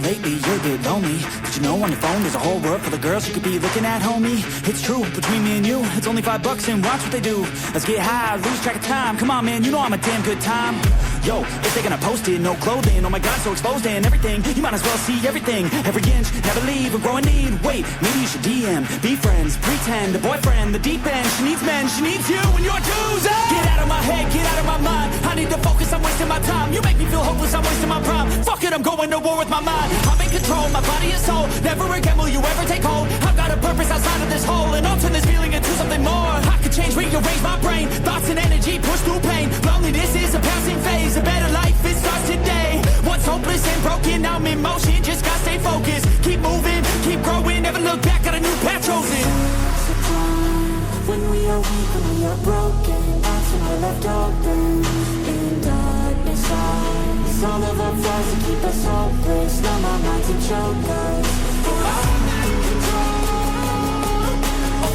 lately you're a bit lonely. But you know on your phone there's a whole world full of girls you could be looking at, homie. It's true, between me and you, it's only $5 and watch what they do. Let's get high, lose track of time. Come on man, you know I'm a damn good time. Yo, if they're gonna post it, no clothing, oh my god, so exposed and everything. You might as well see everything, every inch, never leave or grow a need. Wait, maybe you should DM, be friends, pretend, a boyfriend, the deep end. She needs men, she needs you and you're choosing. Get out of my head, get out of my mind. I need to focus, I'm wasting my time. You make me feel hopeless, I'm wasting my prime. Fuck it, I'm going to war with my mind. I'm in control, my body and soul. Never again will you ever take hold. I've got a purpose outside of this hole, and I'll turn this feeling into something more. I could change, rearrange my brain. Thoughts and energy push through pain. Loneliness is a passing phase. A better life, it starts today. Once hopeless and broken, now I'm in motion. Just gotta stay focused. Keep moving, keep growing. Never look back, got a new path chosen. When we are weak, when we are broken, that's when we're left open. In darkness lies all of our flaws that keep us hopeless. Numb our minds and choke us. I'm in control.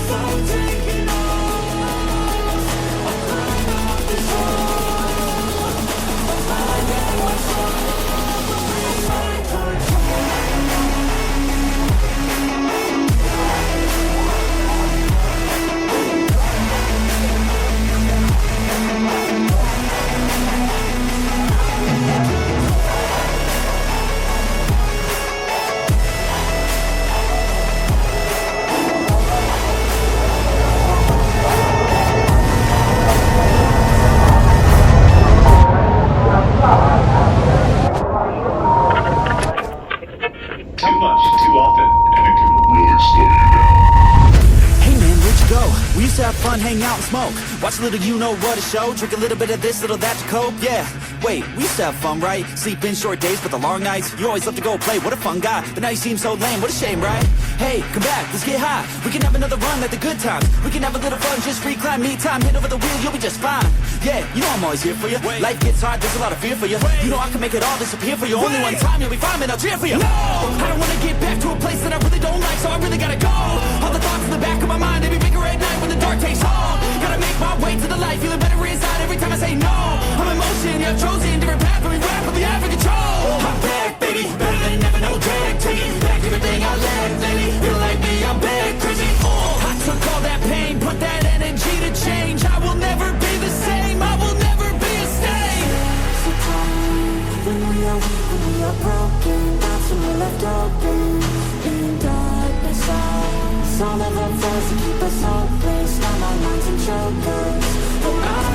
I'm taking off. I'm climbing off this wall. I'm getting my soul. Hang out and smoke, watch a little you know what a show. Drink a little bit of this, little that to cope, yeah. Wait, we used to have fun, right? Sleep in short days, but the long nights. You always love to go play, what a fun guy. But now you seem so lame, what a shame, right? Hey, come back, let's get high. We can have another run like the good times. We can have a little fun, just recline, me time. Hit over the wheel, you'll be just fine. Yeah, you know I'm always here for you. Life gets hard, there's a lot of fear for you. You know I can make it all disappear for you. Only one time, you'll be fine, man, I'll cheer for you. No, I don't wanna get back to a place that I really don't like, so I really gotta go. All the thoughts in the back of my mind, they be bigger at night when the dark takes hold. Gotta make my way to the light, feeling better inside every time I say no. I'm in motion, yeah, I've chosen different path, but we rapidly have for control. I'm back, baby, better than ever, no drag. Taking back everything I lacked lately. Feel like me, I'm back, crazy. I took all that pain, put that energy to change. I will never be the same, I will never be a stain. There's a time when we are weak, when we are broken. That's when we're left open. In darkness lies all of our flaws that keep us hopeless. Numb our minds and choke us.